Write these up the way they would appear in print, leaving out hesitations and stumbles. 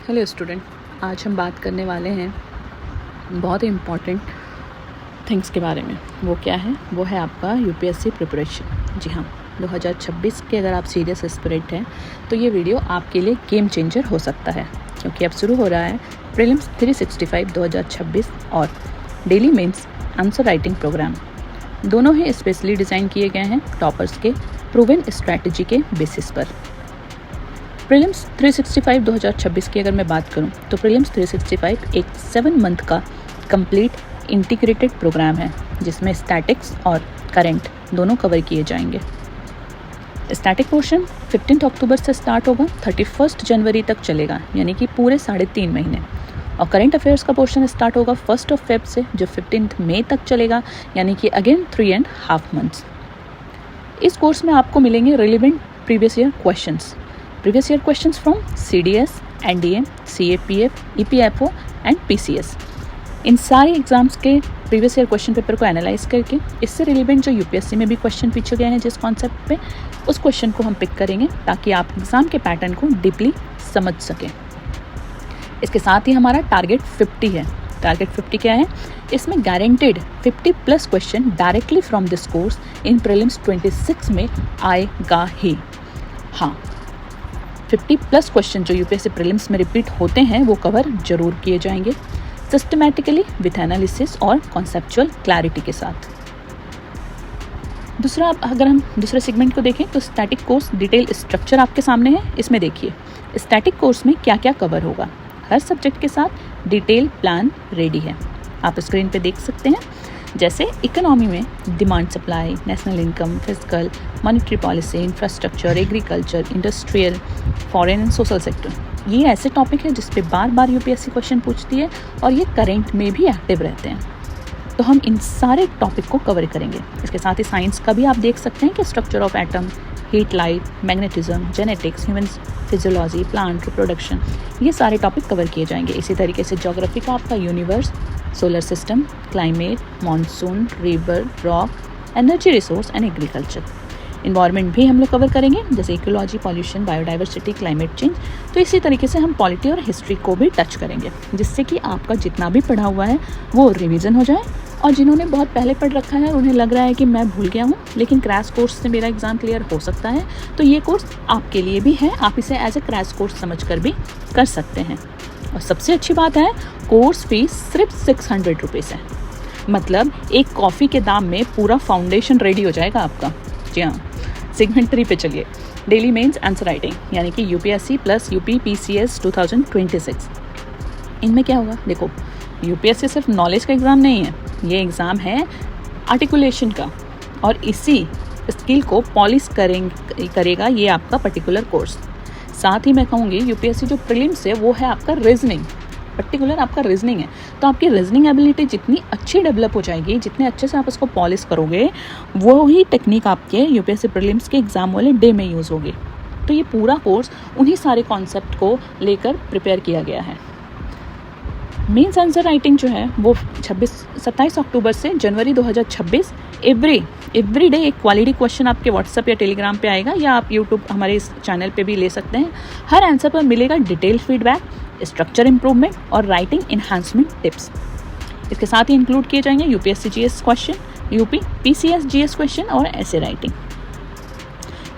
Hello student, आज हम बात करने वाले हैं बहुत ही इम्पॉर्टेंट थिंग्स के बारे में। वो क्या है? वो है आपका यूपीएससी प्रिपरेशन। जी हाँ, 2026 के अगर आप सीरियस एस्पिरेंट हैं तो ये वीडियो आपके लिए गेम चेंजर हो सकता है, क्योंकि अब शुरू हो रहा है प्रीलिम्स 365 2026 और daily mains answer writing programme. दोनों ही स्पेशली डिज़ाइन किए गए हैं टॉपर्स के प्रूवन स्ट्रैटेजी के बेसिस पर। प्रीलिम्स 365 2026 की अगर मैं बात करूं तो प्रीलिम्स 365 एक 7 मंथ का कंप्लीट इंटीग्रेटेड प्रोग्राम है, जिसमें स्टैटिक्स और करंट दोनों कवर किए जाएंगे। स्टैटिक पोर्शन 15 अक्टूबर से स्टार्ट होगा, 31 जनवरी तक चलेगा, यानी कि पूरे 3.5 महीने। और करंट अफेयर्स का पोर्शन स्टार्ट होगा 1 फेब से, जो 15 मई तक चलेगा, यानी कि अगेन 3.5 मंथ्स। इस कोर्स में आपको मिलेंगे relevant previous year questions from CDS, NDA, CAPF, EPFO and PCS। इन सारे एग्जाम्स के प्रीवियस ईयर क्वेश्चन पेपर को एनालाइज करके इससे रिलेवेंट जो यूपीएससी में भी क्वेश्चन पूछे गए हैं जिस कॉन्सेप्ट पे, उस क्वेश्चन को हम पिक करेंगे ताकि आप एग्ज़ाम के पैटर्न को डीपली समझ सकें। इसके साथ ही हमारा टारगेट 50 है। टारगेट 50 क्या है? इसमें guaranteed 50+ question directly from this course in prelims 26 में आएगा ही। हाँ, 50+ क्वेश्चन जो यूपीएससी प्रीलिम्स में रिपीट होते हैं वो कवर जरूर किए जाएंगे, सिस्टमैटिकली विथ एनालिसिस और कॉन्सेप्चुअल क्लैरिटी के साथ। दूसरा, अगर हम दूसरे सेगमेंट को देखें तो स्टैटिक कोर्स डिटेल स्ट्रक्चर आपके सामने है। इसमें देखिए स्टैटिक कोर्स में क्या क्या कवर होगा। हर सब्जेक्ट के साथ डिटेल प्लान रेडी है, आप स्क्रीन पे देख सकते हैं। जैसे इकोनॉमी में demand supply, national income, physical, monetary policy, infrastructure, agriculture, industrial, foreign and social sector, ये ऐसे टॉपिक है जिस पे बार बार यूपीएससी क्वेश्चन पूछती है और ये करंट में भी एक्टिव रहते हैं, तो हम इन सारे टॉपिक को कवर करेंगे। इसके साथ ही साइंस का भी आप देख सकते हैं कि structure of atom, heat, light, magnetism, genetics, human physiology, plant reproduction, ये सारे टॉपिक कवर किए जाएंगे। इसी तरीके से ज्योग्राफी का आपका universe, solar system, climate, monsoon, river, rock, energy resource and agriculture. Environment भी हम लोग कवर करेंगे, जैसे ecology, pollution, biodiversity, climate change. तो इसी तरीके से हम पॉलिटी और हिस्ट्री को भी टच करेंगे, जिससे कि आपका जितना भी पढ़ा हुआ है वो रिवीजन हो जाए। और जिन्होंने बहुत पहले पढ़ रखा है, उन्हें लग रहा है कि मैं भूल गया हूँ, लेकिन क्रैश कोर्स से मेरा एग्ज़ाम क्लियर हो सकता है, तो ये कोर्स आपके लिए भी है। आप इसे एज ए क्रैश कोर्स समझ कर भी कर सकते हैं। और सबसे अच्छी बात है, कोर्स फीस सिर्फ 600 रुपीज़ है। मतलब एक कॉफ़ी के दाम में पूरा फाउंडेशन रेडी हो जाएगा आपका। जी हाँ, सेगमेंट 3 पे चलिए। डेली मेंस आंसर राइटिंग, यानी कि यूपीएससी प्लस यूपी PCS 2026। इनमें क्या होगा? देखो, यूपीएससी सिर्फ नॉलेज का एग्ज़ाम नहीं है, ये एग्ज़ाम है आर्टिकुलेशन का, और इसी स्किल को पॉलिश करेगा ये आपका पर्टिकुलर कोर्स। साथ ही मैं कहूँगी यूपीएससी जो प्रीलिम्स है वो है आपका रीजनिंग, पर्टिकुलर आपका रीजनिंग है। तो आपकी रीजनिंग एबिलिटी जितनी अच्छी डेवलप हो जाएगी, जितने अच्छे से आप इसको पॉलिश करोगे, वो ही टेक्निक आपके यूपीएससी प्रीलिम्स के एग्ज़ाम वाले डे में यूज़ होगी। तो ये पूरा कोर्स उन्हीं सारे कॉन्सेप्ट को लेकर प्रिपेयर किया गया है। मेंस आंसर राइटिंग जो है वो 27 अक्टूबर से जनवरी 2026 एवरी डे एक क्वालिटी क्वेश्चन आपके व्हाट्सएप या टेलीग्राम पे आएगा, या आप यूट्यूब हमारे इस चैनल पे भी ले सकते हैं। हर आंसर पर मिलेगा डिटेल फीडबैक, स्ट्रक्चर इंप्रूवमेंट और राइटिंग इन्हांसमेंट टिप्स। इसके साथ ही इंक्लूड किए जाएंगे UPSC GS question, UP PCS GS question और ऐसे राइटिंग।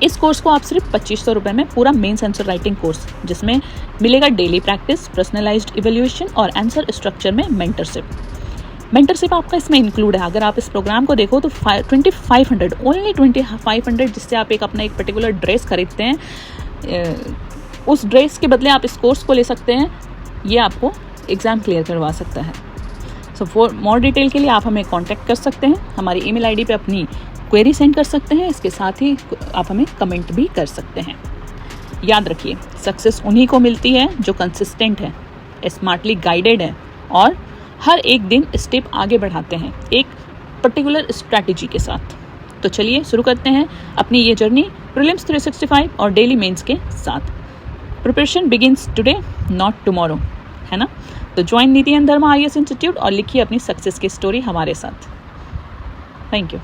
इस कोर्स को आप सिर्फ 2500 रुपये में पूरा मेंस आंसर राइटिंग कोर्स, जिसमें मिलेगा डेली प्रैक्टिस, पर्सनलाइज्ड इवैल्यूएशन और आंसर स्ट्रक्चर में मेंटरशिप आपका इसमें इंक्लूड है। अगर आप इस प्रोग्राम को देखो तो 2500 ओनली 2500, जिससे आप अपना एक पर्टिकुलर ड्रेस खरीदते हैं, उस ड्रेस के बदले आप इस कोर्स को ले सकते हैं। ये आपको एग्ज़ाम क्लियर करवा सकता है। सो फॉर मोर डिटेल के लिए आप हमें कॉन्टैक्ट कर सकते हैं, हमारी ईमेल आईडी पे अपनी क्वेरी सेंड कर सकते हैं। इसके साथ ही आप हमें कमेंट भी कर सकते हैं। याद रखिए, सक्सेस उन्हीं को मिलती है जो कंसिस्टेंट है, स्मार्टली गाइडेड है और हर एक दिन स्टेप आगे बढ़ाते हैं एक पर्टिकुलर स्ट्रैटेजी के साथ। तो चलिए शुरू करते हैं अपनी ये जर्नी प्रीलिम्स 365 और डेली मेंस के साथ। Preparation begins today not tomorrow, है ना? तो ज्वाइन नीति एंड धर्मा IAS इंस्टीट्यूट और लिखिए अपनी सक्सेस की स्टोरी हमारे साथ। Thank you.